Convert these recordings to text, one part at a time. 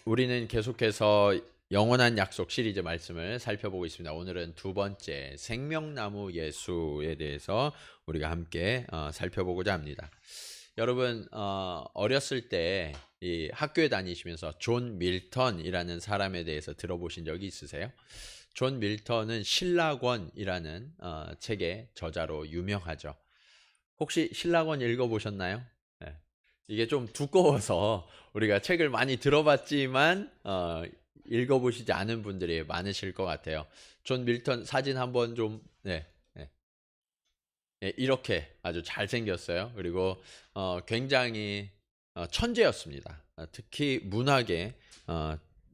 우리는 계속해서 영원한 약속 시리즈 말씀을 살펴보고 있습니다. 오늘은 두 번째 생명나무 예수에 대해서 우리가 함께 살펴보고자 합니다. 여러분 어렸을 때 이 학교에 다니시면서 존 밀턴이라는 사람에 대해서 들어보신 적이 있으세요? 존 밀턴은 신라권이라는 책의 저자로 유명하죠. 혹시 신라권 읽어보셨나요? 네. 이게 좀 두꺼워서 우리가 책을 많이 들어봤지만 읽어보시지 않은 분들이 많으실 것 같아요. 존 밀턴 사진 한번 좀 네, 네. 네, 이렇게 아주 잘생겼어요. 그리고 굉장히 천재였습니다. 특히 문학의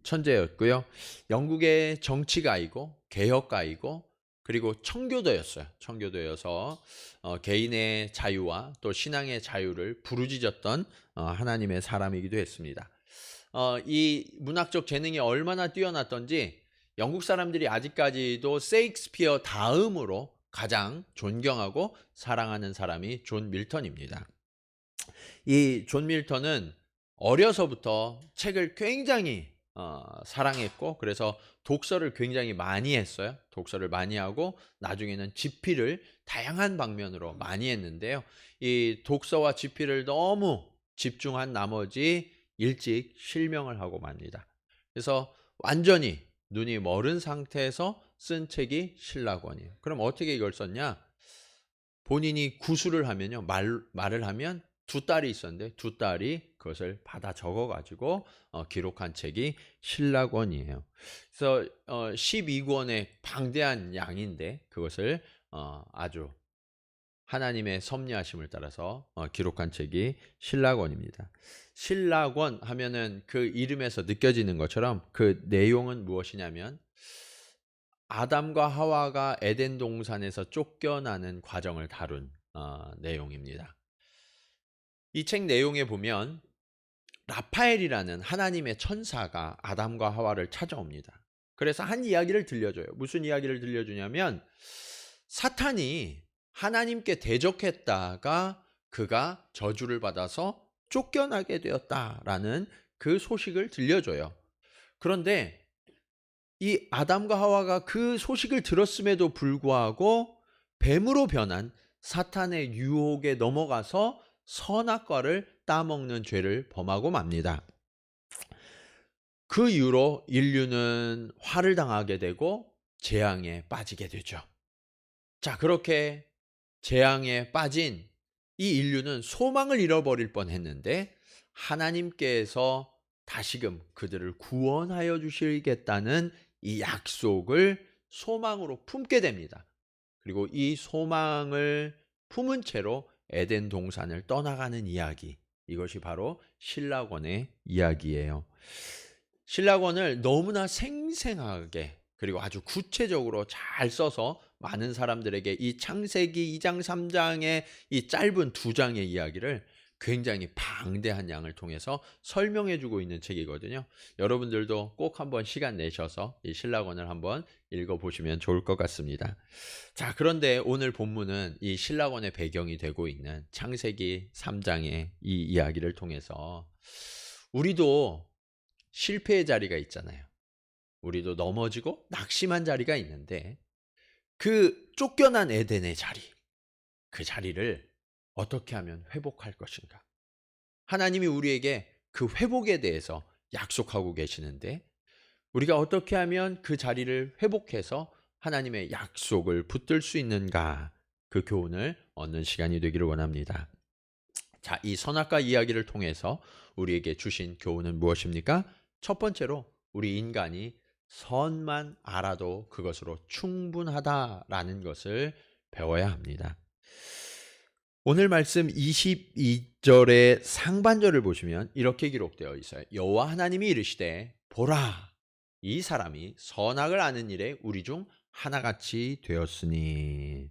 천재였고요. 영국의 정치가이고 개혁가이고 그리고 청교도였어요. 청교도여서 개인의 자유와 또 신앙의 자유를 부르짖었던 하나님의 사람이기도 했습니다. 이 문학적 재능이 얼마나 뛰어났던지 영국 사람들이 아직까지도 세익스피어 다음으로 가장 존경하고 사랑하는 사람이 존 밀턴입니다. 이 존 밀턴은 어려서부터 책을 굉장히 사랑했고 그래서 독서를 굉장히 많이 했어요. 독서를 많이 하고 나중에는 집필을 다양한 방면으로 많이 했는데요. 이 독서와 집필을 너무 집중한 나머지 일찍 실명을 하고 맙니다. 그래서 완전히 눈이 멀은 상태에서 쓴 책이 신라권이에요. 그럼 어떻게 이걸 썼냐? 본인이 구술을 하면요. 말을 하면 두 딸이 있었는데 두 딸이 그것을 받아 적어가지고 기록한 책이 신라권이에요. 그래서 12권의 방대한 양인데 그것을 아주 하나님의 섭리하심을 따라서 기록한 책이 신라권입니다. 신라권 하면은 그 이름에서 느껴지는 것처럼 그 내용은 무엇이냐면 아담과 하와가 에덴 동산에서 쫓겨나는 과정을 다룬 내용입니다. 이 책 내용에 보면 라파엘이라는 하나님의 천사가 아담과 하와를 찾아옵니다. 그래서 한 이야기를 들려줘요. 무슨 이야기를 들려주냐면 사탄이 하나님께 대적했다가 그가 저주를 받아서 쫓겨나게 되었다라는 그 소식을 들려줘요. 그런데 이 아담과 하와가 그 소식을 들었음에도 불구하고 뱀으로 변한 사탄의 유혹에 넘어가서 선악과를 따먹는 죄를 범하고 맙니다. 그 이후로 인류는 화를 당하게 되고 재앙에 빠지게 되죠. 자, 그렇게 재앙에 빠진 이 인류는 소망을 잃어버릴 뻔했는데 하나님께서 다시금 그들을 구원하여 주시겠다는 이 약속을 소망으로 품게 됩니다. 그리고 이 소망을 품은 채로 에덴 동산을 떠나가는 이야기, 이것이 바로 신라권의 이야기예요. 신라권을 너무나 생생하게 그리고 아주 구체적으로 잘 써서 많은 사람들에게 이 창세기 2장 3장의 이 짧은 2장의 이야기를 굉장히 방대한 양을 통해서 설명해 주고 있는 책이거든요. 여러분들도 꼭 한번 시간 내셔서 이 신라권을 한번 읽어보시면 좋을 것 같습니다. 자, 그런데 오늘 본문은 이 신라권의 배경이 되고 있는 창세기 3장의 이 이야기를 통해서 우리도 실패의 자리가 있잖아요. 우리도 넘어지고 낙심한 자리가 있는데 그 쫓겨난 에덴의 자리, 그 자리를 어떻게 하면 회복할 것인가? 하나님이 우리에게 그 회복에 대해서 약속하고 계시는데 우리가 어떻게 하면 그 자리를 회복해서 하나님의 약속을 붙들 수 있는가? 그 교훈을 얻는 시간이 되기를 원합니다. 자, 이 선악과 이야기를 통해서 우리에게 주신 교훈은 무엇입니까? 첫 번째로 우리 인간이 선만 알아도 그것으로 충분하다라는 것을 배워야 합니다. 오늘 말씀 22절의 상반절을 보시면 이렇게 기록되어 있어요. 여호와 하나님이 이르시되 보라, 이 사람이 선악을 아는 일에 우리 중 하나같이 되었으니.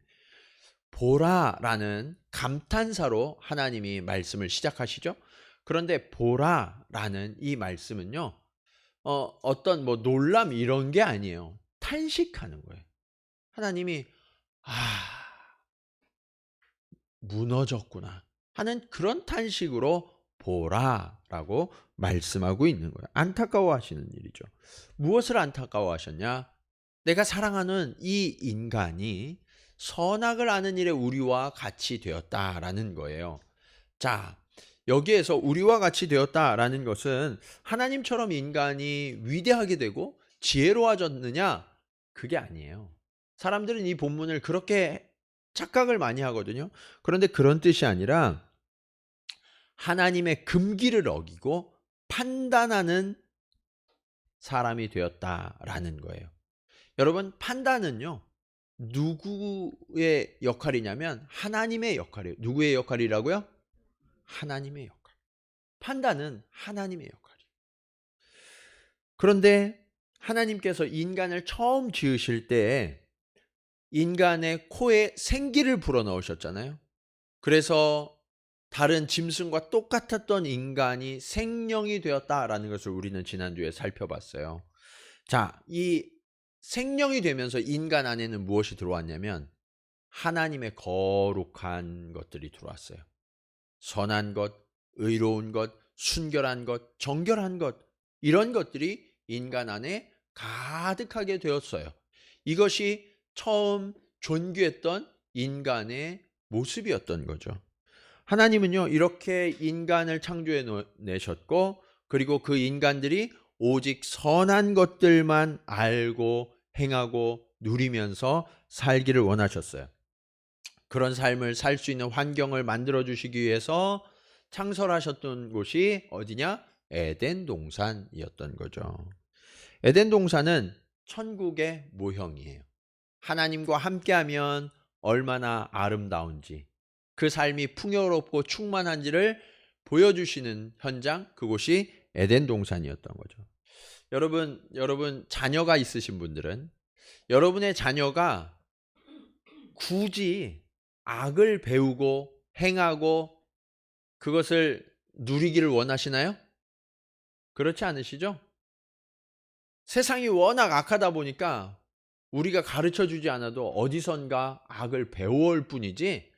보라라는 감탄사로 하나님이 말씀을 시작하시죠. 그런데 보라라는 이 말씀은요, 어떤 뭐 놀람 이런 게 아니에요. 탄식하는 거예요. 하나님이 무너졌구나 하는 그런 탄식으로 보라라고 말씀하고 있는 거예요. 안타까워하시는 일이죠. 무엇을 안타까워하셨냐? 내가 사랑하는 이 인간이 선악을 아는 일에 우리와 같이 되었다라는 거예요. 자, 여기에서 우리와 같이 되었다라는 것은 하나님처럼 인간이 위대하게 되고 지혜로워졌느냐? 그게 아니에요. 사람들은 이 본문을 그렇게 착각을 많이 하거든요. 그런데 그런 뜻이 아니라 하나님의 금기를 어기고 판단하는 사람이 되었다라는 거예요. 여러분, 판단은요, 누구의 역할이냐면 하나님의 역할이에요. 누구의 역할이라고요? 하나님의 역할. 판단은 하나님의 역할이에요. 그런데 하나님께서 인간을 처음 지으실 때 인간의 코에 생기를 불어넣으셨잖아요. 그래서 다른 짐승과 똑같았던 인간이 생명이 되었다라는 것을 우리는 지난주에 살펴봤어요. 자, 이 생명이 되면서 인간 안에는 무엇이 들어왔냐면 하나님의 거룩한 것들이 들어왔어요. 선한 것, 의로운 것, 순결한 것, 정결한 것, 이런 것들이 인간 안에 가득하게 되었어요. 이것이 처음 존귀했던 인간의 모습이었던 거죠. 하나님은요, 이렇게 인간을 창조해 내셨고, 그리고 그 인간들이 오직 선한 것들만 알고 행하고 누리면서 살기를 원하셨어요. 그런 삶을 살 수 있는 환경을 만들어 주시기 위해서 창설하셨던 곳이 어디냐? 에덴 동산이었던 거죠. 에덴 동산은 천국의 모형이에요. 하나님과 함께하면 얼마나 아름다운지, 그 삶이 풍요롭고 충만한지를 보여주시는 현장, 그곳이 에덴 동산이었던 거죠. 여러분 자녀가 있으신 분들은 여러분의 자녀가 굳이 악을 배우고 행하고 그것을 누리기를 원하시나요? 그렇지 않으시죠? 세상이 워낙 악하다 보니까 우리가 가르쳐 주지 않아도 어디선가 악을 배워올 뿐이지,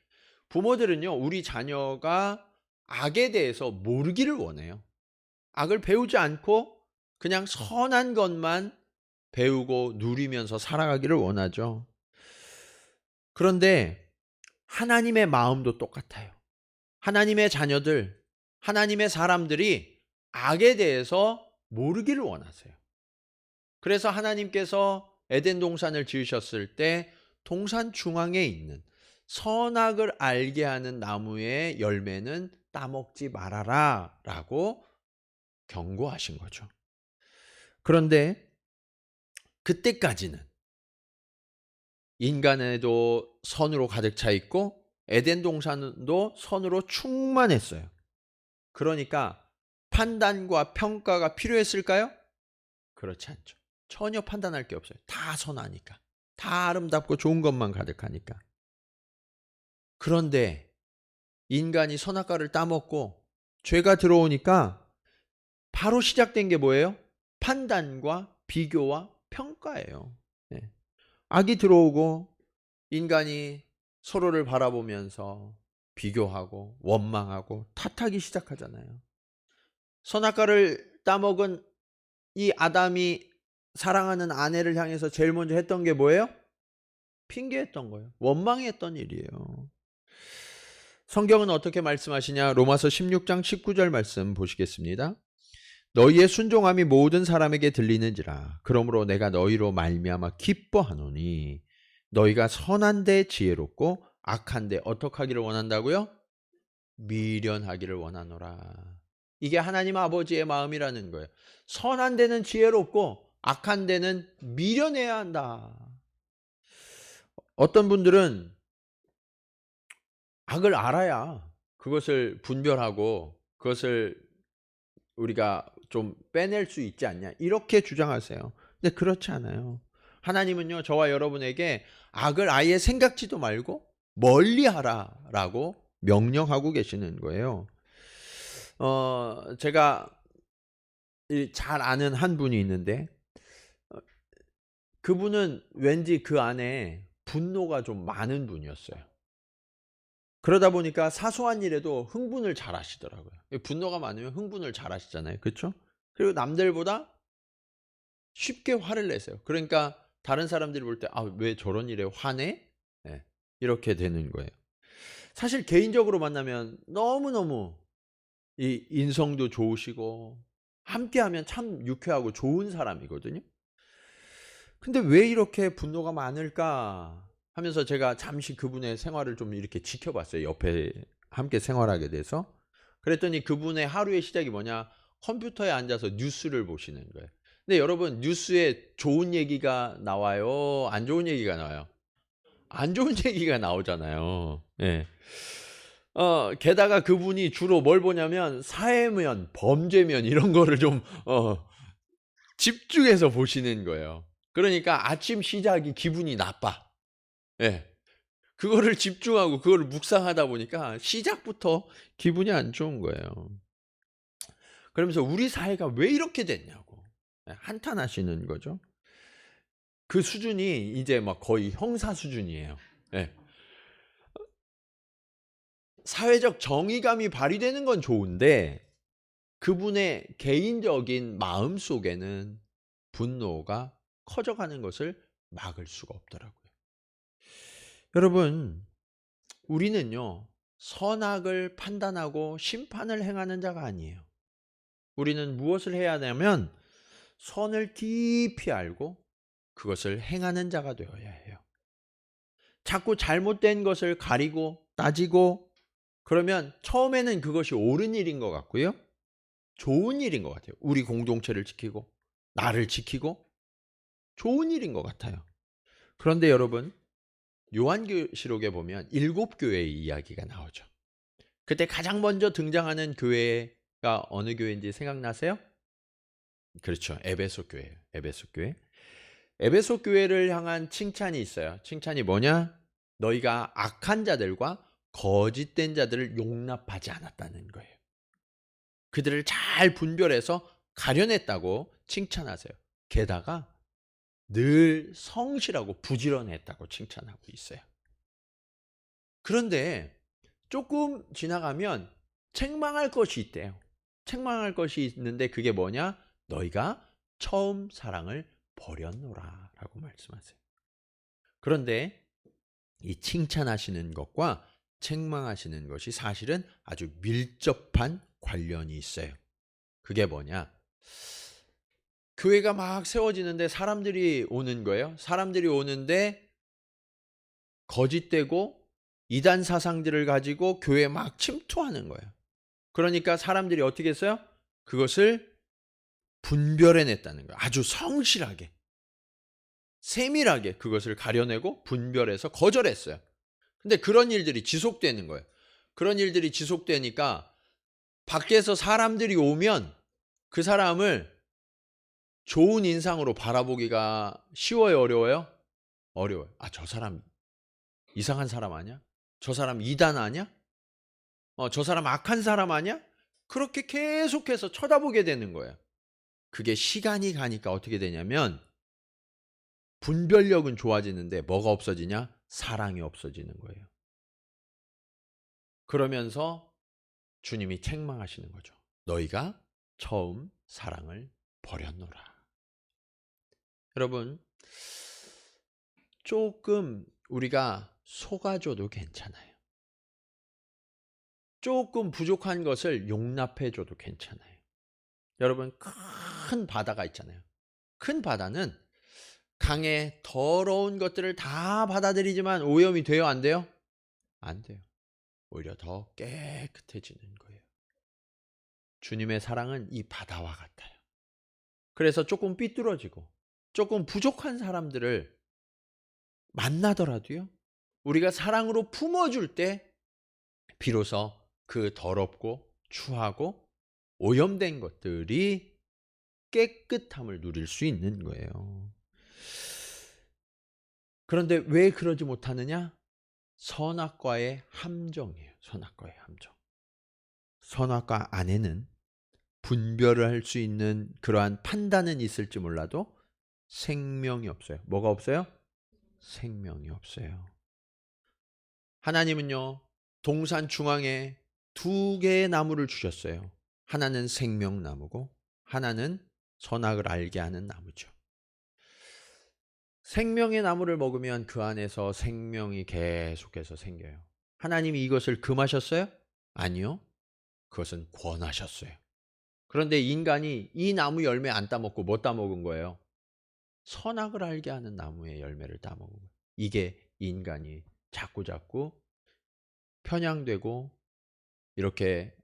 부모들은요, 우리 자녀가 악에 대해서 모르기를 원해요. 악을 배우지 않고 그냥 선한 것만 배우고 누리면서 살아가기를 원하죠. 그런데 하나님의 마음도 똑같아요. 하나님의 자녀들, 하나님의 사람들이 악에 대해서 모르기를 원하세요. 그래서 하나님께서 에덴 동산을 지으셨을 때 동산 중앙에 있는 선악을 알게 하는 나무의 열매는 따먹지 말아라 라고 경고하신 거죠. 그런데 그때까지는 인간에도 선으로 가득 차 있고 에덴 동산도 선으로 충만했어요. 그러니까 판단과 평가가 필요했을까요? 그렇지 않죠. 전혀 판단할 게 없어요. 다 선하니까. 다 아름답고 좋은 것만 가득하니까. 그런데 인간이 선악과를 따먹고 죄가 들어오니까 바로 시작된 게 뭐예요? 판단과 비교와 평가예요. 네. 악이 들어오고 인간이 서로를 바라보면서 비교하고 원망하고 탓하기 시작하잖아요. 선악과를 따먹은 이 아담이 사랑하는 아내를 향해서 제일 먼저 했던 게 뭐예요? 핑계했던 거예요. 원망했던 일이에요. 성경은 어떻게 말씀하시냐? 로마서 16장 19절 말씀 보시겠습니다. 너희의 순종함이 모든 사람에게 들리는지라. 그러므로 내가 너희로 말미암아 기뻐하노니 너희가 선한데 지혜롭고 악한데 어떻게 하기를 원한다고요? 미련하기를 원하노라. 이게 하나님 아버지의 마음이라는 거예요. 선한 데는 지혜롭고 악한 데는 미련해야 한다. 어떤 분들은 악을 알아야 그것을 분별하고 그것을 우리가 좀 빼낼 수 있지 않냐, 이렇게 주장하세요. 근데 그렇지 않아요. 하나님은요, 저와 여러분에게 악을 아예 생각지도 말고 멀리하라라고 명령하고 계시는 거예요. 제가 잘 아는 한 분이 있는데 그분은 왠지 그 안에 분노가 좀 많은 분이었어요. 그러다 보니까 사소한 일에도 흥분을 잘 하시더라고요. 분노가 많으면 흥분을 잘 하시잖아요. 그쵸? 그리고 남들보다 쉽게 화를 내세요. 그러니까 다른 사람들이 볼 때 '아 왜 저런 일에 화내?' 예. 이렇게 되는 거예요. 사실 개인적으로 만나면 너무너무 이 인성도 좋으시고 함께하면 참 유쾌하고 좋은 사람이거든요. 근데 '왜 이렇게 분노가 많을까?' 하면서 제가 잠시 그분의 생활을 좀 이렇게 지켜봤어요, 옆에 함께 생활하게 돼서. 그랬더니 그분의 하루의 시작이 뭐냐, 컴퓨터에 앉아서 뉴스를 보시는 거예요. 근데 여러분, 뉴스에 좋은 얘기가 나와요, 안 좋은 얘기가 나와요? 안 좋은 얘기가 나오잖아요. 예. 게다가 그분이 주로 뭘 보냐면 사회면, 범죄면 이런 거를 좀 집중해서 보시는 거예요. 그러니까 아침 시작이 기분이 나빠. 예. 그거를 집중하고 그거를 묵상하다 보니까 시작부터 기분이 안 좋은 거예요. 그러면서 '우리 사회가 왜 이렇게 됐냐.'고 예 한탄하시는 거죠. 그 수준이 이제 막 거의 형사 수준이에요. 예. 사회적 정의감이 발휘되는 건 좋은데 그분의 개인적인 마음속에는 분노가 커져가는 것을 막을 수가 없더라고요. 여러분, 우리는요, 선악을 판단하고 심판을 행하는 자가 아니에요. 우리는 무엇을 해야 하냐면 선을 깊이 알고 그것을 행하는 자가 되어야 해요. 자꾸 잘못된 것을 가리고 따지고 그러면 처음에는 그것이 옳은 일인 것 같고요. 좋은 일인 것 같아요. 우리 공동체를 지키고 나를 지키고 좋은 일인 것 같아요. 그런데 여러분, 요한계시록에 보면 7 교회의 이야기가 나오죠. 그때 가장 먼저 등장하는 교회가 어느 교회인지 생각나세요? 그렇죠. 에베소 교회예요. 에베소 교회. 에베소 교회를 향한 칭찬이 있어요. 칭찬이 뭐냐? 너희가 악한 자들과 거짓된 자들을 용납하지 않았다는 거예요. 그들을 잘 분별해서 가려냈다고 칭찬하세요. 게다가 늘 성실하고 부지런했다고 칭찬하고 있어요. 그런데 조금 지나가면 책망할 것이 있대요. 책망할 것이 있는데 그게 뭐냐? 너희가 처음 사랑을 버렸노라 라고 말씀하세요. 그런데 이 칭찬하시는 것과 책망하시는 것이 사실은 아주 밀접한 관련이 있어요. 그게 뭐냐? 교회가 막 세워지는데 사람들이 오는 거예요. 사람들이 오는데 거짓되고 이단 사상들을 가지고 교회에 막 침투하는 거예요. 그러니까 사람들이 어떻게 했어요? 그것을 분별해냈다는 거예요. 아주 성실하게, 세밀하게 그것을 가려내고 분별해서 거절했어요. 근데 그런 일들이 지속되는 거예요. 그런 일들이 지속되니까 밖에서 사람들이 오면 그 사람을 좋은 인상으로 바라보기가 쉬워요, 어려워요? 어려워요. '아 저 사람 이상한 사람 아니야? 저 사람 이단 아니야? 저 사람 악한 사람 아니야?' 그렇게 계속해서 쳐다보게 되는 거예요. 그게 시간이 가니까 어떻게 되냐면 분별력은 좋아지는데 뭐가 없어지냐? 사랑이 없어지는 거예요. 그러면서 주님이 책망하시는 거죠. 너희가 처음 사랑을 버렸노라. 여러분, 조금 우리가 속아줘도 괜찮아요. 조금 부족한 것을 용납해줘도 괜찮아요. 여러분, 큰 바다가 있잖아요. 큰 바다는 강에 더러운 것들을 다 받아들이지만 오염이 돼요, 안 돼요? 안 돼요. 오히려 더 깨끗해지는 거예요. 주님의 사랑은 이 바다와 같아요. 그래서 조금 삐뚤어지고 조금 부족한 사람들을 만나더라도요, 우리가 사랑으로 품어줄 때 비로소 그 더럽고 추하고 오염된 것들이 깨끗함을 누릴 수 있는 거예요. 그런데 왜 그러지 못하느냐? 선악과의 함정이에요. 선악과의 함정. 선악과 안에는 분별을 할 수 있는 그러한 판단은 있을지 몰라도 생명이 없어요. 뭐가 없어요? 생명이 없어요. 하나님은요, 동산 중앙에 두 개의 나무를 주셨어요. 하나는 생명나무고 하나는 선악을 알게 하는 나무죠. 생명의 나무를 먹으면 그 안에서 생명이 계속해서 생겨요. 하나님이 이것을 금하셨어요? 아니요. 그것은 권하셨어요. 그런데 인간이 이 나무 열매 안 따먹고 뭐 따먹은 거예요? 선악을 알게 하는 나무의 열매를 따먹은 거예요. 이게 인간이 자꾸자꾸 편향되고 이렇게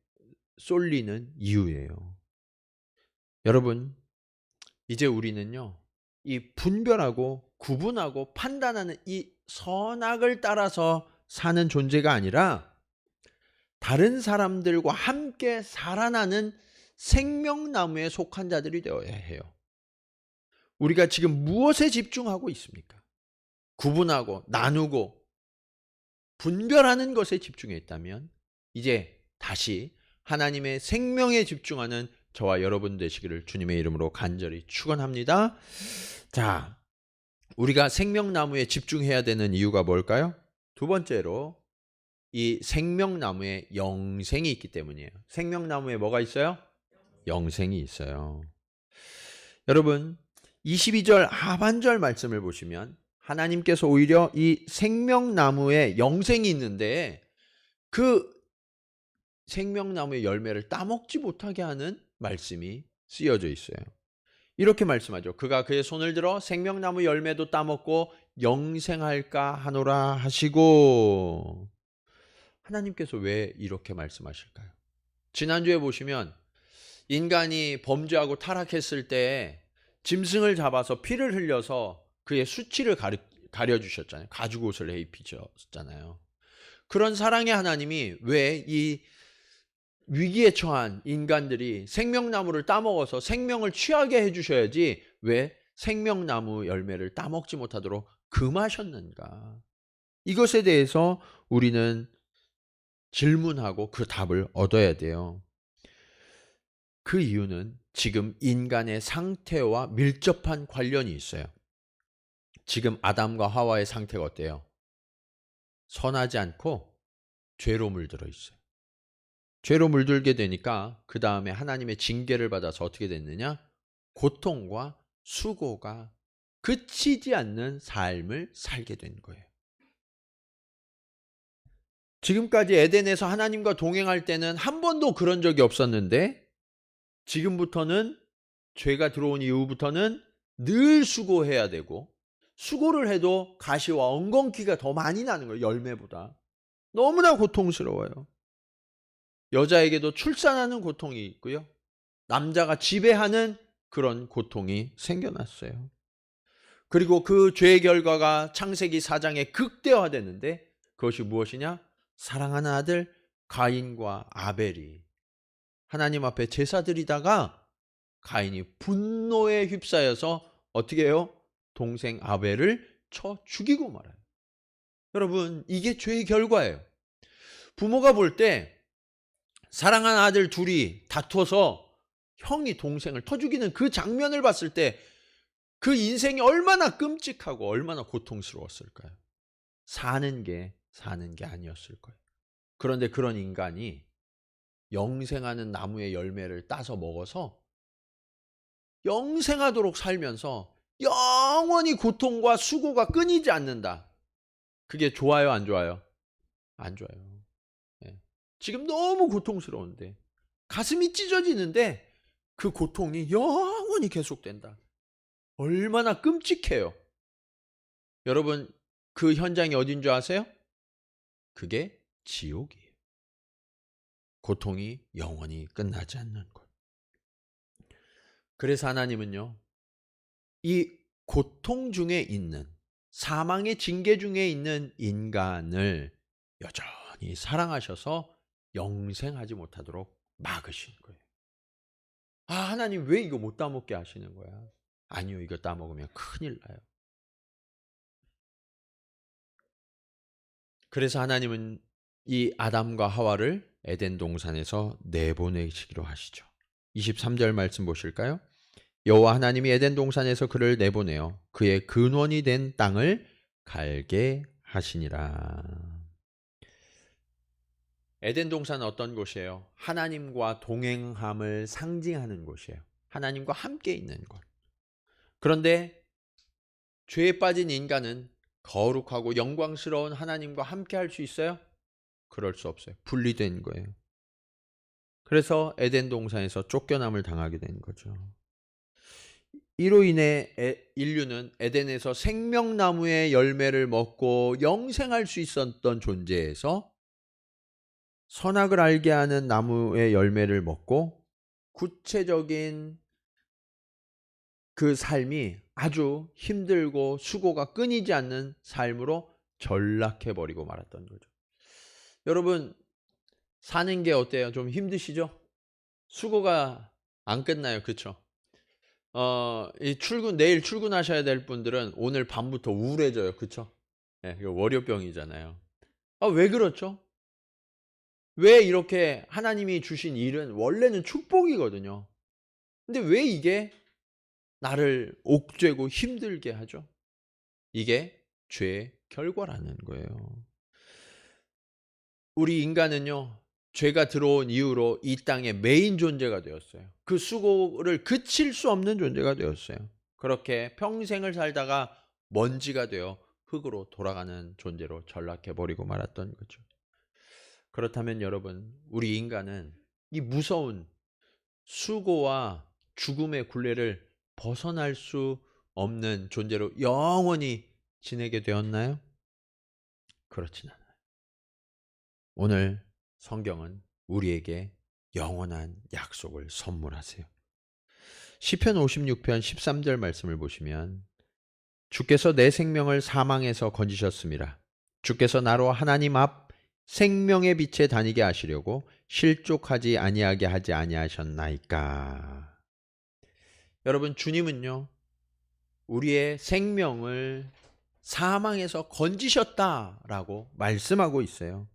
쏠리는 이유예요. 여러분, 이제 우리는요, 이 분별하고 구분하고 판단하는 이 선악을 따라서 사는 존재가 아니라 다른 사람들과 함께 살아나는 생명나무에 속한 자들이 되어야 해요. 우리가 지금 무엇에 집중하고 있습니까? 구분하고 나누고 분별하는 것에 집중해 있다면 이제 다시 하나님의 생명에 집중하는 저와 여러분 되시기를 주님의 이름으로 간절히 축원합니다. 자, 우리가 생명나무에 집중해야 되는 이유가 뭘까요? 두 번째로 이 생명나무에 영생이 있기 때문이에요. 생명나무에 뭐가 있어요? 영생이 있어요. 여러분, 22절 하반절 말씀을 보시면 하나님께서 오히려 이 생명나무에 영생이 있는데 그 생명나무의 열매를 따먹지 못하게 하는 말씀이 쓰여져 있어요. 이렇게 말씀하죠. 그가 그의 손을 들어 생명나무 열매도 따먹고 영생할까 하노라 하시고, 하나님께서 왜 이렇게 말씀하실까요? 지난주에 보시면 인간이 범죄하고 타락했을 때 짐승을 잡아서 피를 흘려서 그의 수치를 가려주셨잖아요. 가죽옷을 입히셨잖아요. 그런 사랑의 하나님이 왜 이 위기에 처한 인간들이 생명나무를 따먹어서 생명을 취하게 해주셔야지 왜 생명나무 열매를 따먹지 못하도록 금하셨는가? 이것에 대해서 우리는 질문하고 그 답을 얻어야 돼요. 그 이유는 지금 인간의 상태와 밀접한 관련이 있어요. 지금 아담과 하와의 상태가 어때요? 선하지 않고 죄로 물들어 있어요. 죄로 물들게 되니까 그 다음에 하나님의 징계를 받아서 어떻게 됐느냐? 고통과 수고가 그치지 않는 삶을 살게 된 거예요. 지금까지 에덴에서 하나님과 동행할 때는 한 번도 그런 적이 없었는데 지금부터는 죄가 들어온 이후부터는 늘 수고해야 되고 수고를 해도 가시와 엉겅퀴가 더 많이 나는 거예요. 열매보다. 너무나 고통스러워요. 여자에게도 출산하는 고통이 있고요. 남자가 지배하는 그런 고통이 생겨났어요. 그리고 그 죄의 결과가 창세기 4장에 극대화되는데 그것이 무엇이냐? 사랑하는 아들 가인과 아벨이 하나님 앞에 제사드리다가 가인이 분노에 휩싸여서 어떻게 해요? 동생 아벨을 쳐 죽이고 말아요. 여러분, 이게 죄의 결과예요. 부모가 볼 때 사랑하는 아들 둘이 다퉈서 형이 동생을 쳐 죽이는 그 장면을 봤을 때 그 인생이 얼마나 끔찍하고 얼마나 고통스러웠을까요? 사는 게 아니었을 거예요. 그런데 그런 인간이 영생하는 나무의 열매를 따서 먹어서 영생하도록 살면서 영원히 고통과 수고가 끊이지 않는다. 그게 좋아요, 안 좋아요? 안 좋아요. 예. 지금 너무 고통스러운데 가슴이 찢어지는데 그 고통이 영원히 계속된다. 얼마나 끔찍해요. 여러분, 그 현장이 어딘 줄 아세요? 그게 지옥이에요. 고통이 영원히 끝나지 않는 곳. 그래서 하나님은요, 이 고통 중에 있는, 사망의 징계 중에 있는 인간을 여전히 사랑하셔서 영생하지 못하도록 막으신 거예요. 아, 하나님 왜 이거 못 따먹게 하시는 거야? 아니요, 이거 따먹으면 큰일 나요. 그래서 하나님은 이 아담과 하와를 에덴 동산에서 내보내시기로 하시죠. 23절 말씀 보실까요? 여호와 하나님이 에덴 동산에서 그를 내보내어 그의 근원이 된 땅을 갈게 하시니라. 에덴 동산은 어떤 곳이에요? 하나님과 동행함을 상징하는 곳이에요. 하나님과 함께 있는 곳. 그런데 죄에 빠진 인간은 거룩하고 영광스러운 하나님과 함께 할 수 있어요? 그럴 수 없어요. 분리된 거예요. 그래서 에덴 동산에서 쫓겨남을 당하게 된 거죠. 이로 인해 인류는 에덴에서 생명나무의 열매를 먹고 영생할 수 있었던 존재에서 선악을 알게 하는 나무의 열매를 먹고 구체적인 그 삶이 아주 힘들고 수고가 끊이지 않는 삶으로 전락해 버리고 말았던 거죠. 여러분, 사는 게 어때요? 좀 힘드시죠? 수고가 안 끝나요. 그쵸? 내일 출근하셔야 될 분들은 오늘 밤부터 우울해져요. 그쵸? 예, 이거 월요병이잖아요. 왜 그렇죠? 왜 이렇게 하나님이 주신 일은 원래는 축복이거든요. 근데 왜 이게 나를 옥죄고 힘들게 하죠? 이게 죄의 결과라는 거예요. 우리 인간은요, 죄가 들어온 이후로 이 땅의 메인 존재가 되었어요. 그 수고를 그칠 수 없는 존재가 되었어요. 그렇게 평생을 살다가 먼지가 되어 흙으로 돌아가는 존재로 전락해 버리고 말았던 거죠. 그렇다면 여러분, 우리 인간은 이 무서운 수고와 죽음의 굴레를 벗어날 수 없는 존재로 영원히 지내게 되었나요? 그렇진 않아요. 오늘 성경은 우리에게 영원한 약속을 선물하세요. 시편 56편 13절 말씀을 보시면 주께서 내 생명을 사망에서 건지셨습니다. 주께서 나로 하나님 앞 생명의 빛에 다니게 하시려고 실족하지 아니하게 하지 아니하셨나이까. 여러분, 주님은요, 우리의 생명을 사망에서 건지셨다라고 말씀하고 있어요.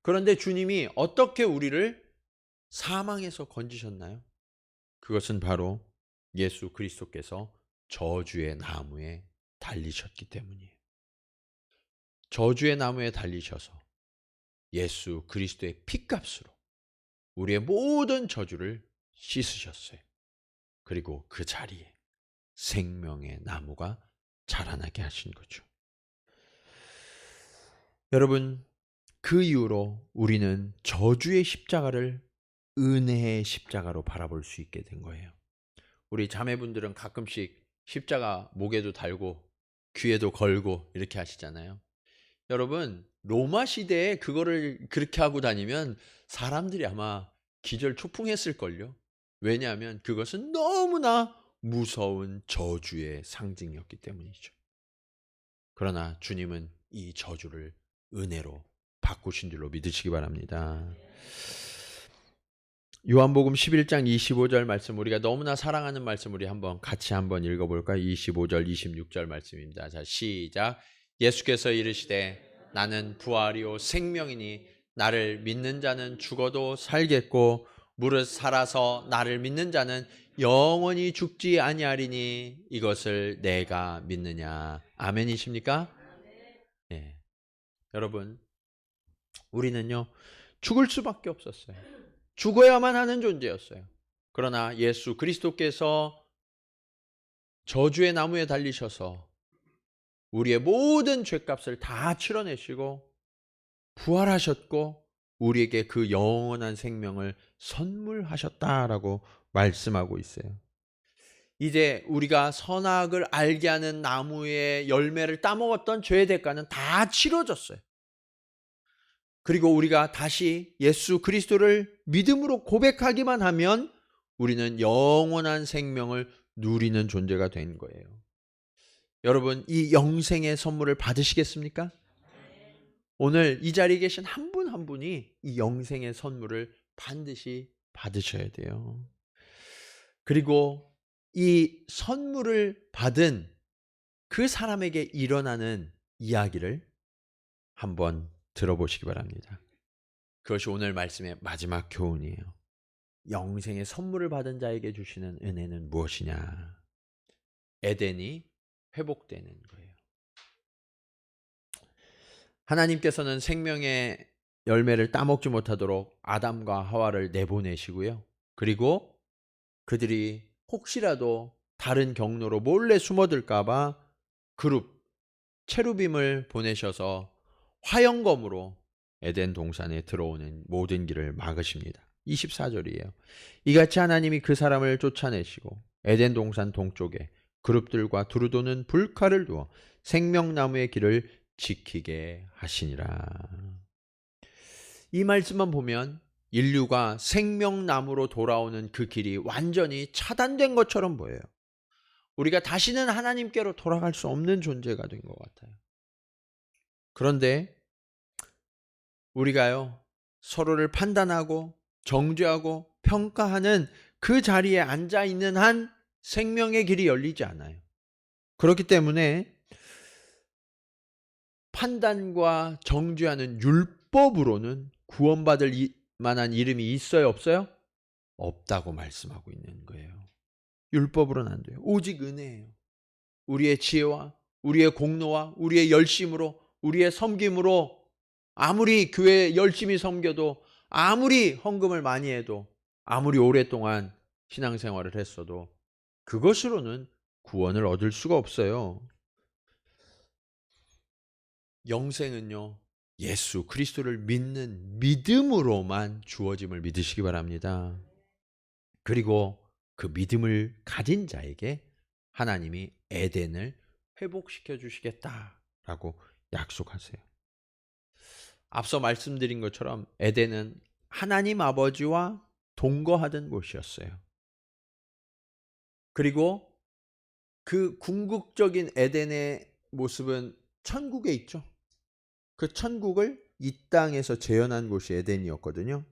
그런데 주님이 어떻게 우리를 사망에서 건지셨나요? 그것은 바로 예수 그리스도께서 저주의 나무에 달리셨기 때문이에요. 저주의 나무에 달리셔서 예수 그리스도의 피값으로 우리의 모든 저주를 씻으셨어요. 그리고 그 자리에 생명의 나무가 자라나게 하신 거죠. 여러분, 그 이후로 우리는 저주의 십자가를 은혜의 십자가로 바라볼 수 있게 된 거예요. 우리 자매분들은 가끔씩 십자가 목에도 달고 귀에도 걸고 이렇게 하시잖아요. 여러분, 로마 시대에 그거를 그렇게 하고 다니면 사람들이 아마 기절초풍했을걸요. 왜냐하면 그것은 너무나 무서운 저주의 상징이었기 때문이죠. 그러나 주님은 이 저주를 은혜로 바꾸신 줄로 믿으시기 바랍니다. 요한복음 11장 25절 말씀, 우리가 너무나 사랑하는 말씀, 우리 같이 한번 읽어볼까요? 25절 26절 말씀입니다. 자, 시작. 예수께서 이르시되 나는 부활이요 생명이니 나를 믿는 자는 죽어도 살겠고 무릇 살아서 나를 믿는 자는 영원히 죽지 아니하리니 이것을 내가 믿느냐. 아멘이십니까? 예. 여러분, 우리는요, 죽을 수밖에 없었어요. 죽어야만 하는 존재였어요. 그러나 예수 그리스도께서 저주의 나무에 달리셔서 우리의 모든 죄값을 다 치러내시고 부활하셨고 우리에게 그 영원한 생명을 선물하셨다라고 말씀하고 있어요. 이제 우리가 선악을 알게 하는 나무의 열매를 따먹었던 죄의 대가는 다 치러졌어요. 그리고 우리가 다시 예수 그리스도를 믿음으로 고백하기만 하면 우리는 영원한 생명을 누리는 존재가 된 거예요. 여러분, 이 영생의 선물을 받으시겠습니까? 오늘 이 자리에 계신 한 분 한 분이 이 영생의 선물을 반드시 받으셔야 돼요. 그리고 이 선물을 받은 그 사람에게 일어나는 이야기를 한번 들어보시기 바랍니다. 그것이 오늘 말씀의 마지막 교훈이에요. 영생의 선물을 받은 자에게 주시는 은혜는 무엇이냐? 에덴이 회복되는 거예요. 하나님께서는 생명의 열매를 따먹지 못하도록 아담과 하와를 내보내시고요. 그리고 그들이 혹시라도 다른 경로로 몰래 숨어들까 봐 그룹 체루빔을 보내셔서 화영검으로 에덴 동산에 들어오는 모든 길을 막으십니다. 24절이에요. 이같이 하나님이 그 사람을 쫓아내시고 에덴 동산 동쪽에 그룹들과 두루도는 불칼을 두어 생명나무의 길을 지키게 하시니라. 이 말씀만 보면 인류가 생명나무로 돌아오는 그 길이 완전히 차단된 것처럼 보여요. 우리가 다시는 하나님께로 돌아갈 수 없는 존재가 된 것 같아요. 그런데 우리가요, 서로를 판단하고 정죄하고 평가하는 그 자리에 앉아 있는 한 생명의 길이 열리지 않아요. 그렇기 때문에 판단과 정죄하는 율법으로는 구원받을 만한 이름이 있어요, 없어요? 없다고 말씀하고 있는 거예요. 율법으로는 안 돼요. 오직 은혜예요. 우리의 지혜와 우리의 공로와 우리의 열심으로, 우리의 섬김으로, 아무리 교회에 열심히 섬겨도, 아무리 헌금을 많이 해도, 아무리 오랫동안 신앙생활을 했어도 그것으로는 구원을 얻을 수가 없어요. 영생은요, 예수 그리스도를 믿는 믿음으로만 주어짐을 믿으시기 바랍니다. 그리고 그 믿음을 가진 자에게 하나님이 에덴을 회복시켜 주시겠다라고 약속하세요. 앞서 말씀드린 것처럼 에덴은 하나님 아버지와 동거하던 곳이었어요. 그리고 그 궁극적인 에덴의 모습은 천국에 있죠. 그 천국을 이 땅에서 재현한 곳이 에덴이었거든요.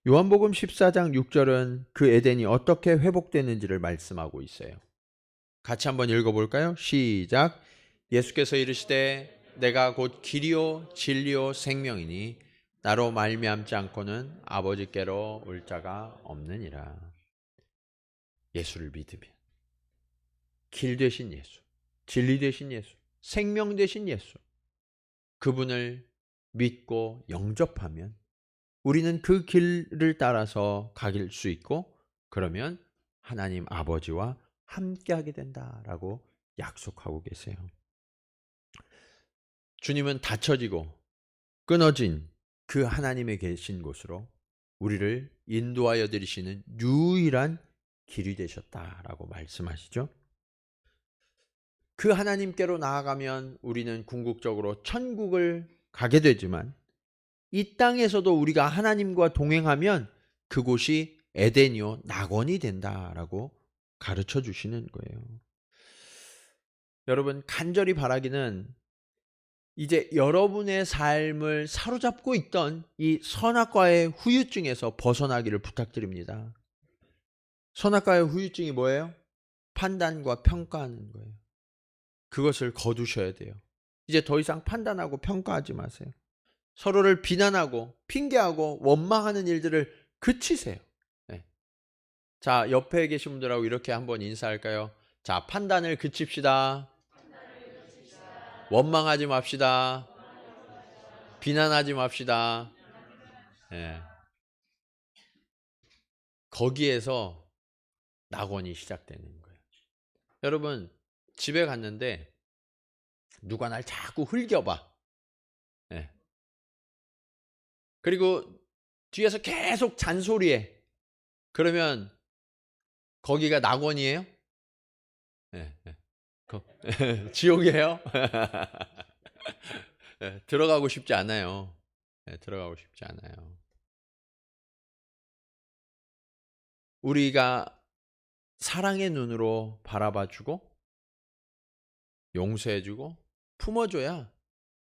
요한복음 14장 6절은 그 에덴이 어떻게 회복되는지를 말씀하고 있어요. 같이 한번 읽어볼까요? 시작. 예수께서 이르시되 내가 곧 길이요 진리요 생명이니 나로 말미암지 않고는 아버지께로 올 자가 없느니라. 예수를 믿으면, 길 되신 예수, 진리 되신 예수, 생명 되신 예수, 그분을 믿고 영접하면 우리는 그 길을 따라서 갈 수 있고, 그러면 하나님 아버지와 함께하게 된다라고 약속하고 계세요. 주님은 닫혀지고 끊어진 그 하나님의 계신 곳으로 우리를 인도하여 드리시는 유일한 길이 되셨다라고 말씀하시죠. 그 하나님께로 나아가면 우리는 궁극적으로 천국을 가게 되지만, 이 땅에서도 우리가 하나님과 동행하면 그곳이 에덴이요 낙원이 된다라고 가르쳐 주시는 거예요. 여러분, 간절히 바라기는 이제 여러분의 삶을 사로잡고 있던 이 선악과의 후유증에서 벗어나기를 부탁드립니다. 선악과의 후유증이 뭐예요? 판단과 평가하는 거예요. 그것을 거두셔야 돼요. 이제 더 이상 판단하고 평가하지 마세요. 서로를 비난하고 핑계하고 원망하는 일들을 그치세요. 네. 자, 옆에 계신 분들하고 이렇게 한번 인사할까요? 자, 판단을 그칩시다. 원망하지 맙시다. 비난하지 맙시다. 네. 거기에서 낙원이 시작되는 거예요. 여러분, 집에 갔는데 누가 날 자꾸 흘겨봐. 네. 그리고 뒤에서 계속 잔소리해. 그러면 거기가 낙원이에요? 네. 지옥이에요? 네, 들어가고 싶지 않아요. 네, 들어가고 싶지 않아요. 우리가 사랑의 눈으로 바라봐주고 용서해주고 품어줘야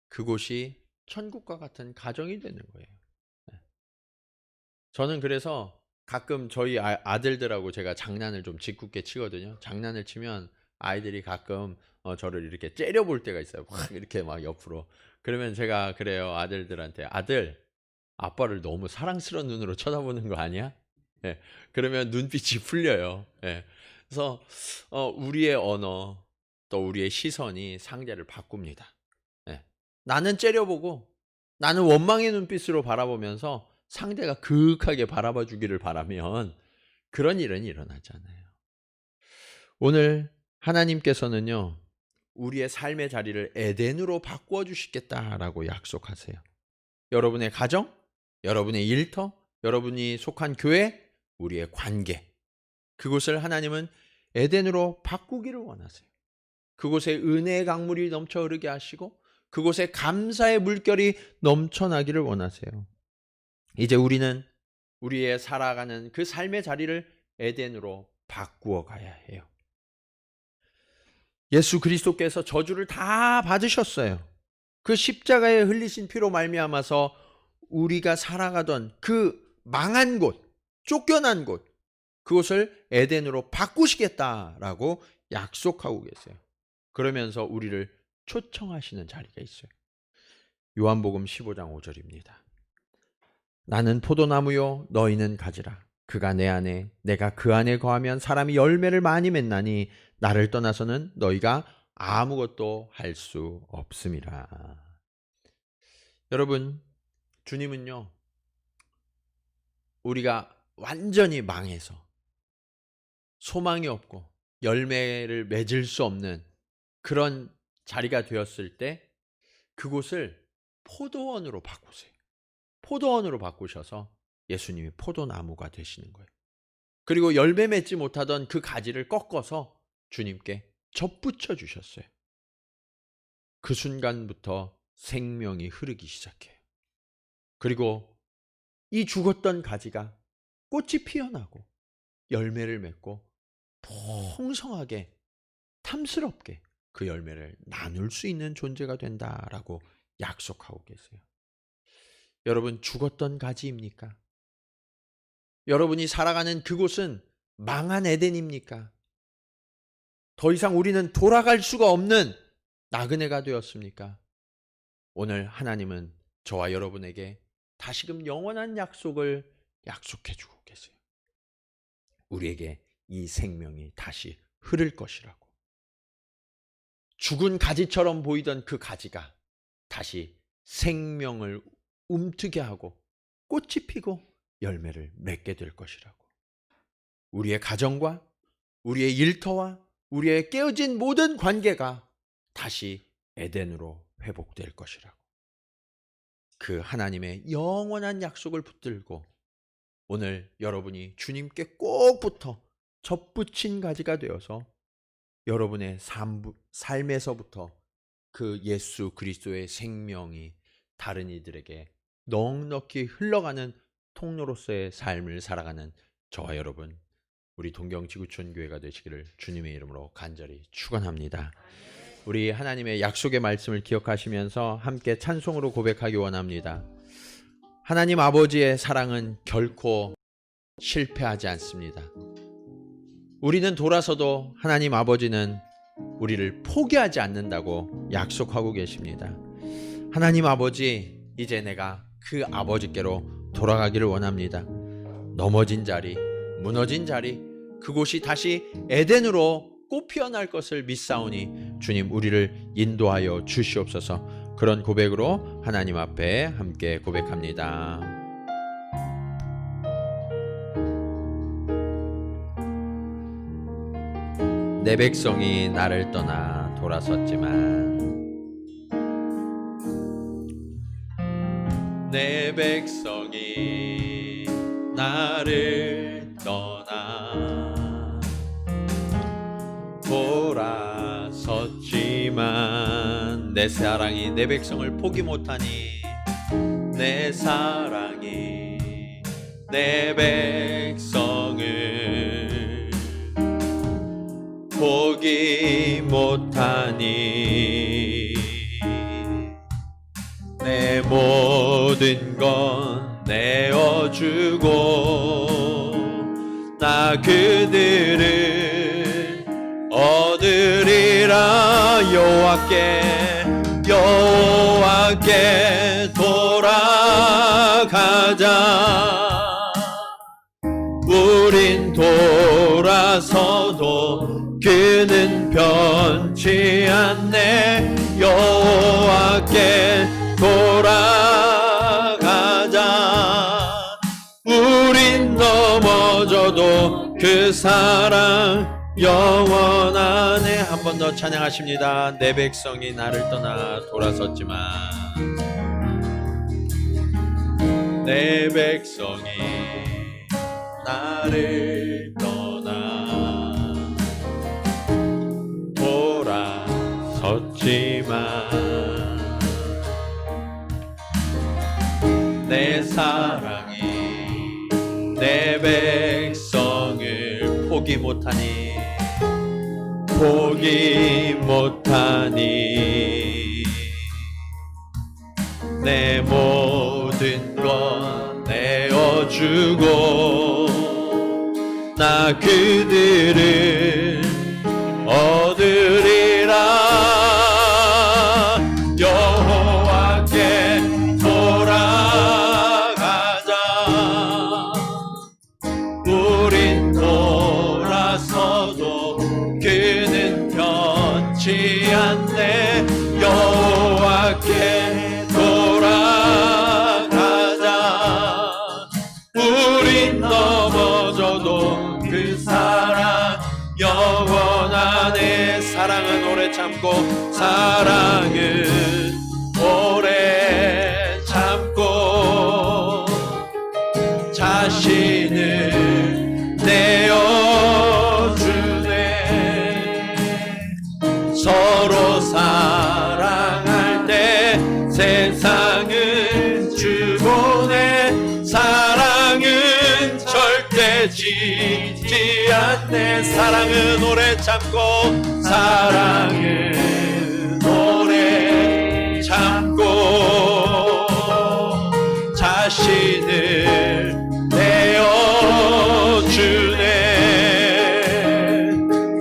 그곳이 천국과 같은 가정이 되는 거예요. 네. 저는 그래서 가끔 저희 아들들하고 제가 장난을 좀 짓궂게 치거든요. 장난을 치면 아이들이 가끔 저를 이렇게 째려볼 때가 있어요. 확 이렇게 막 옆으로. 그러면 제가 그래요. 아들들한테, 아들, 아빠를 너무 사랑스러운 눈으로 쳐다보는 거 아니야? 예. 그러면 눈빛이 풀려요. 예. 그래서 우리의 언어, 또 우리의 시선이 상대를 바꿉니다. 예. 나는 째려보고 나는 원망의 눈빛으로 바라보면서 상대가 그윽하게 바라봐 주기를 바라면 그런 일은 일어나지 않아요. 오늘 하나님께서는요, 우리의 삶의 자리를 에덴으로 바꾸어 주시겠다라고 약속하세요. 여러분의 가정, 여러분의 일터, 여러분이 속한 교회, 우리의 관계, 그곳을 하나님은 에덴으로 바꾸기를 원하세요. 그곳에 은혜의 강물이 넘쳐 흐르게 하시고 그곳에 감사의 물결이 넘쳐나기를 원하세요. 이제 우리는 우리의 살아가는 그 삶의 자리를 에덴으로 바꾸어 가야 해요. 예수 그리스도께서 저주를 다 받으셨어요. 그 십자가에 흘리신 피로 말미암아서 우리가 살아가던 그 망한 곳, 쫓겨난 곳, 그곳을 에덴으로 바꾸시겠다라고 약속하고 계세요. 그러면서 우리를 초청하시는 자리가 있어요. 요한복음 15장 5절입니다. 나는 포도나무요 너희는 가지라. 그가 내 안에 내가 그 안에 거하면 사람이 열매를 많이 맺나니 나를 떠나서는 너희가 아무것도 할 수 없음이라. 여러분, 주님은요, 우리가 완전히 망해서 소망이 없고 열매를 맺을 수 없는 그런 자리가 되었을 때 그곳을 포도원으로 바꾸세요. 포도원으로 바꾸셔서 예수님이 포도나무가 되시는 거예요. 그리고 열매 맺지 못하던 그 가지를 꺾어서 주님께 접붙여 주셨어요. 그 순간부터 생명이 흐르기 시작해요. 그리고 이 죽었던 가지가 꽃이 피어나고 열매를 맺고 풍성하게 탐스럽게 그 열매를 나눌 수 있는 존재가 된다라고 약속하고 계세요. 여러분, 죽었던 가지입니까? 여러분이 살아가는 그곳은 망한 에덴입니까? 더 이상 우리는 돌아갈 수가 없는 나그네가 되었습니까? 오늘 하나님은 저와 여러분에게 다시금 영원한 약속을 약속해 주고 계세요. 우리에게 이 생명이 다시 흐를 것이라고. 죽은 가지처럼 보이던 그 가지가 다시 생명을 움트게 하고 꽃이 피고 열매를 맺게 될 것이라고. 우리의 가정과 우리의 일터와 우리의 깨어진 모든 관계가 다시 에덴으로 회복될 것이라고. 그 하나님의 영원한 약속을 붙들고 오늘 여러분이 주님께 꼭 붙어 접붙인 가지가 되어서 여러분의 삶에서부터 그 예수 그리스도의 생명이 다른 이들에게 넉넉히 흘러가는 통로로서의 삶을 살아가는 저와 여러분, 우리 동경지구촌교회가 되시기를 주님의 이름으로 간절히 축원합니다. 우리 하나님의 약속의 말씀을 기억하시면서 함께 찬송으로 고백하기 원합니다. 하나님 아버지의 사랑은 결코 실패하지 않습니다. 우리는 돌아서도 하나님 아버지는 우리를 포기하지 않는다고 약속하고 계십니다. 하나님 아버지, 이제 내가 그 아버지께로 돌아가기를 원합니다. 넘어진 자리, 무너진 자리, 그곳이 다시 에덴으로 꽃 피어날 것을 믿사오니 주님 우리를 인도하여 주시옵소서. 그런 고백으로 하나님 앞에 함께 고백합니다. 내 백성이 나를 떠나 돌아섰지만 내 백성이 나를 떠나 돌아섰지만 내 사랑이 내 백성을 포기 못하니 내 사랑이 내 백성을 포기 못하니 내 모든 건 내어주고 나 그들을 얻으리라. 여호와께 돌아가자. 우린 돌아서도 그는 변치 않네. 여호와께 돌아가자. 그 사랑 영원하네. 한 번 더 찬양하십니다. 내 백성이 나를 떠나 돌아섰지만 내 백성이 나를 떠나 돌아섰지만 내 사랑이 내 백성을 포기 못하니 내 모든 것 내어주고 나 그들을 얻으리라. 여호와께 돌아가자. 우린 돌아서도 그는 변치 않네. 여호와께 돌아가자. 우린 넘어져도 그 사랑 영원하네. 사랑은 오래 참고 사랑은 오래 참고 자신을 내어주네. 서로 사랑할 때 세상은 주보내. 사랑은 절대 지지 않네. 사랑은 오래 참고 사랑은 오래 참고 자신을 내어주네.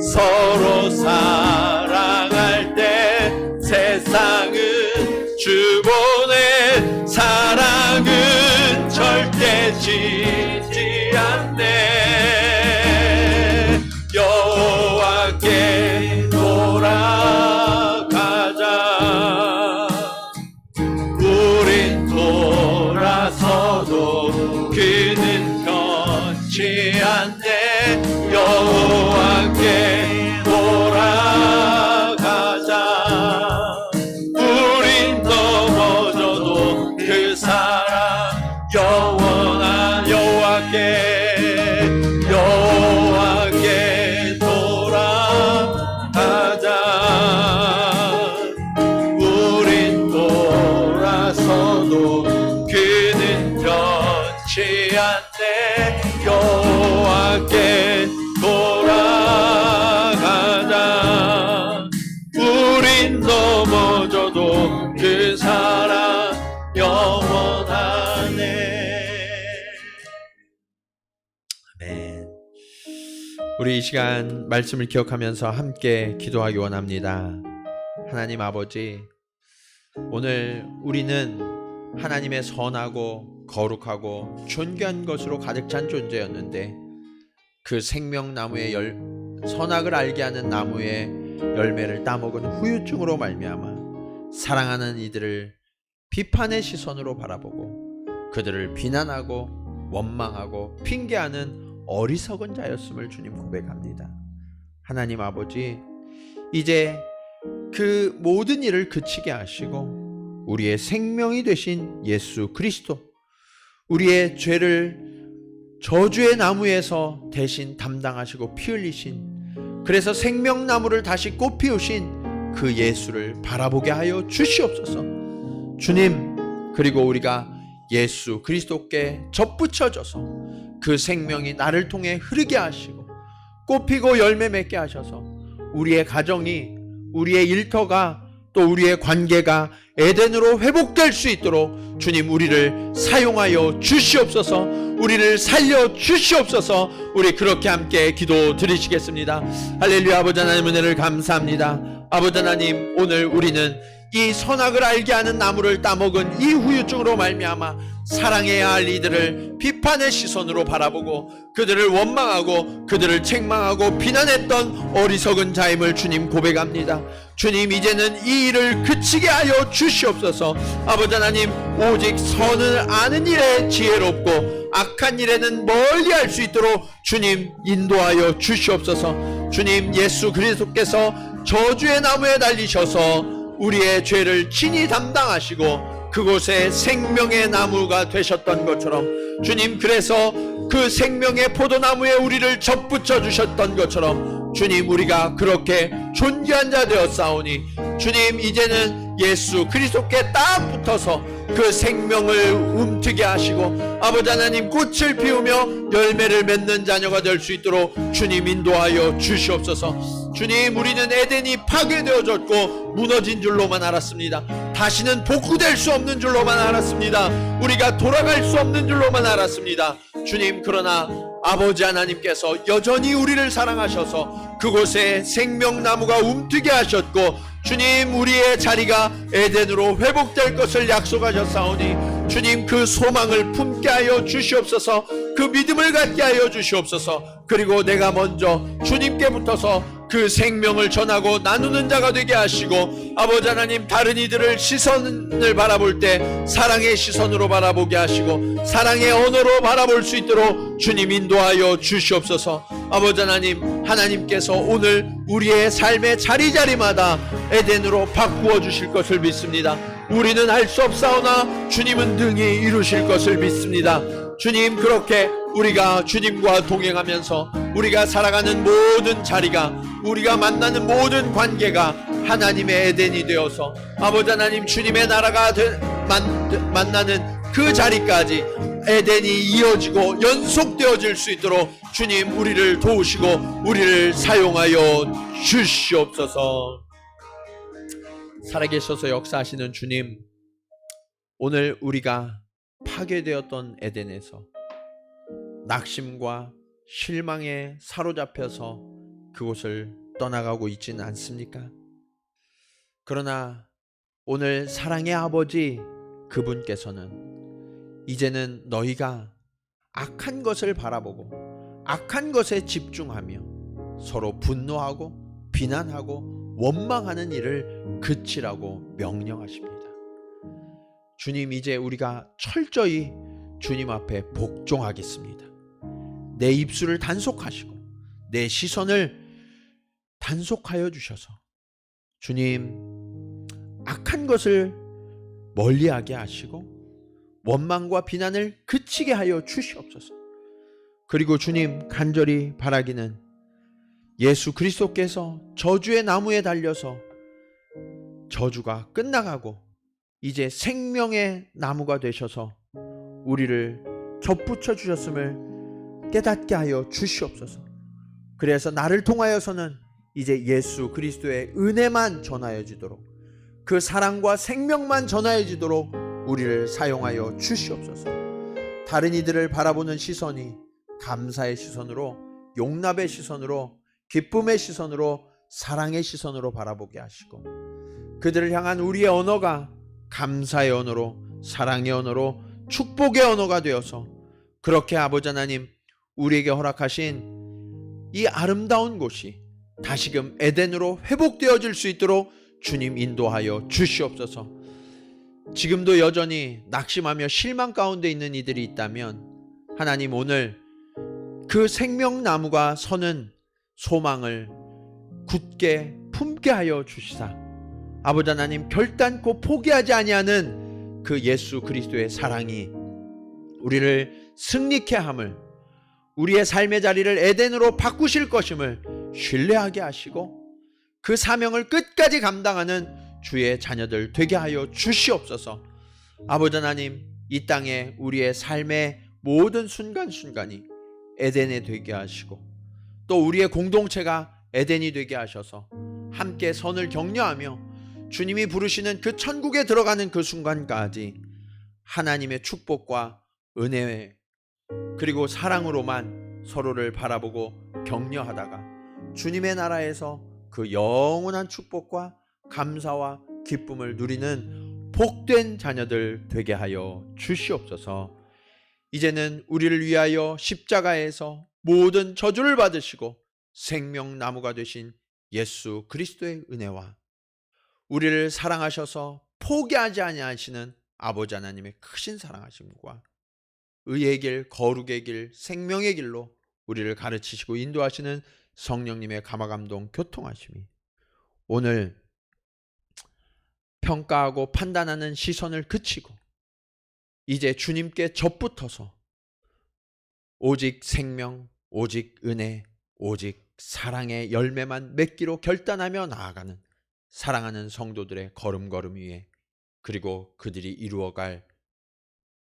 서로 사랑할 때 세상은 주보내. 사랑은 절대 지지 않네. 여호와께 돌아가자. 우린 돌아서도 그는 변치 않네. 여호와께 돌아가자. 우린 넘어져도 그 사랑 영원한 여호와께 돌아가자. 우린 돌아서도 그는 변치 않네. 여호와께 돌아가자. 우린 넘어져도 그 사랑 영원하네. 아멘. 우리 이 시간 말씀을 기억하면서 함께 기도하기 원합니다. 하나님 아버지, 오늘 우리는 하나님의 선하고 거룩하고 존귀한 것으로 가득 찬 존재였는데 그 생명나무의 선악을 알게 하는 나무의 열매를 따먹은 후유증으로 말미암아 사랑하는 이들을 비판의 시선으로 바라보고 그들을 비난하고 원망하고 핑계하는 어리석은 자였음을 주님 고백합니다. 하나님 아버지, 이제 그 모든 일을 그치게 하시고 우리의 생명이 되신 예수 그리스도, 우리의 죄를 저주의 나무에서 대신 담당하시고 피 흘리신, 그래서 생명나무를 다시 꽃피우신 그 예수를 바라보게 하여 주시옵소서. 주님, 그리고 우리가 예수 그리스도께 접붙여져서 그 생명이 나를 통해 흐르게 하시고 꽃피고 열매 맺게 하셔서 우리의 가정이, 우리의 일터가, 또 우리의 관계가 에덴으로 회복될 수 있도록 주님 우리를 사용하여 주시옵소서. 우리를 살려 주시옵소서. 우리 그렇게 함께 기도 드리시겠습니다. 할렐루야. 아버지 하나님 은혜를 감사합니다. 아버지 하나님, 오늘 우리는 이 선악을 알게 하는 나무를 따먹은 이 후유증으로 말미암아 사랑해야 할 이들을 비판의 시선으로 바라보고 그들을 원망하고 그들을 책망하고 비난했던 어리석은 자임을 주님 고백합니다. 주님, 이제는 이 일을 그치게 하여 주시옵소서. 아버지 하나님, 오직 선을 아는 일에 지혜롭고 악한 일에는 멀리할 수 있도록 주님 인도하여 주시옵소서. 주님, 예수 그리스도께서 저주의 나무에 달리셔서 우리의 죄를 친히 담당하시고 그곳에 생명의 나무가 되셨던 것처럼, 주님, 그래서 그 생명의 포도나무에 우리를 접붙여 주셨던 것처럼 주님, 우리가 그렇게 존귀한 자 되었사오니 주님, 이제는 예수 그리스도께 딱 붙어서 그 생명을 움트게 하시고 아버지 하나님, 꽃을 피우며 열매를 맺는 자녀가 될 수 있도록 주님 인도하여 주시옵소서. 주님, 우리는 에덴이 파괴되어졌고 무너진 줄로만 알았습니다. 다시는 복구될 수 없는 줄로만 알았습니다. 우리가 돌아갈 수 없는 줄로만 알았습니다. 주님, 그러나 아버지 하나님께서 여전히 우리를 사랑하셔서 그곳에 생명나무가 움트게 하셨고 주님, 우리의 자리가 에덴으로 회복될 것을 약속하셨사오니 주님, 그 소망을 품게 하여 주시옵소서. 그 믿음을 갖게 하여 주시옵소서. 그리고 내가 먼저 주님께 붙어서 그 생명을 전하고 나누는 자가 되게 하시고 아버지 하나님, 다른 이들을 시선을 바라볼 때 사랑의 시선으로 바라보게 하시고 사랑의 언어로 바라볼 수 있도록 주님 인도하여 주시옵소서. 아버지 하나님, 하나님께서 오늘 우리의 삶의 자리자리마다 에덴으로 바꾸어 주실 것을 믿습니다. 우리는 할 수 없사오나 주님은 능히 이루실 것을 믿습니다. 주님, 그렇게 우리가 주님과 동행하면서 우리가 살아가는 모든 자리가, 우리가 만나는 모든 관계가 하나님의 에덴이 되어서 아버지 하나님, 주님의 나라가 만나는 그 자리까지 에덴이 이어지고 연속되어질 수 있도록 주님, 우리를 도우시고 우리를 사용하여 주시옵소서. 살아계셔서 역사하시는 주님, 오늘 우리가 파괴되었던 에덴에서 낙심과 실망에 사로잡혀서 그곳을 떠나가고 있지는 않습니까? 그러나 오늘 사랑의 아버지 그분께서는 이제는 너희가 악한 것을 바라보고 악한 것에 집중하며 서로 분노하고 비난하고 원망하는 일을 그치라고 명령하십니다. 주님, 이제 우리가 철저히 주님 앞에 복종하겠습니다. 내 입술을 단속하시고 내 시선을 단속하여 주셔서 주님, 악한 것을 멀리하게 하시고 원망과 비난을 그치게 하여 주시옵소서. 그리고 주님, 간절히 바라기는 예수 그리스도께서 저주의 나무에 달려서 저주가 끝나가고 이제 생명의 나무가 되셔서 우리를 접붙여 주셨음을 깨닫게 하여 주시옵소서. 그래서 나를 통하여서는 이제 예수 그리스도의 은혜만 전하여지도록, 그 사랑과 생명만 전하여지도록 우리를 사용하여 주시옵소서. 다른 이들을 바라보는 시선이 감사의 시선으로, 용납의 시선으로, 기쁨의 시선으로, 사랑의 시선으로 바라보게 하시고 그들을 향한 우리의 언어가 감사의 언어로, 사랑의 언어로, 축복의 언어가 되어서 그렇게 아버지 하나님, 우리에게 허락하신 이 아름다운 곳이 다시금 에덴으로 회복되어질 수 있도록 주님 인도하여 주시옵소서. 지금도 여전히 낙심하며 실망 가운데 있는 이들이 있다면 하나님, 오늘 그 생명나무가 서는 소망을 굳게 품게 하여 주시사 아버지 하나님, 결단코 포기하지 아니하는 그 예수 그리스도의 사랑이 우리를 승리케 함을, 우리의 삶의 자리를 에덴으로 바꾸실 것임을 신뢰하게 하시고 그 사명을 끝까지 감당하는 주의 자녀들 되게 하여 주시옵소서. 아버지 하나님, 이 땅에 우리의 삶의 모든 순간순간이 에덴이 되게 하시고 또 우리의 공동체가 에덴이 되게 하셔서 함께 선을 격려하며 주님이 부르시는 그 천국에 들어가는 그 순간까지 하나님의 축복과 은혜 그리고 사랑으로만 서로를 바라보고 격려하다가 주님의 나라에서 그 영원한 축복과 감사와 기쁨을 누리는 복된 자녀들 되게 하여 주시옵소서. 이제는 우리를 위하여 십자가에서 모든 저주를 받으시고 생명나무가 되신 예수 그리스도의 은혜와 우리를 사랑하셔서 포기하지 아니하시는 아버지 하나님의 크신 사랑하심과 의의 길, 거룩의 길, 생명의 길로 우리를 가르치시고 인도하시는 성령님의 감화감동 교통하심이 오늘 평가하고 판단하는 시선을 그치고 이제 주님께 접붙어서 오직 생명, 오직 은혜, 오직 사랑의 열매만 맺기로 결단하며 나아가는 사랑하는 성도들의 걸음걸음 위에 그리고 그들이 이루어갈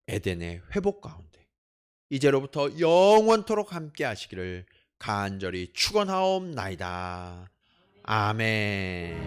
에덴의 회복 가운데 이제로부터 영원토록 함께 하시기를 간절히 축원하옵나이다. 아멘.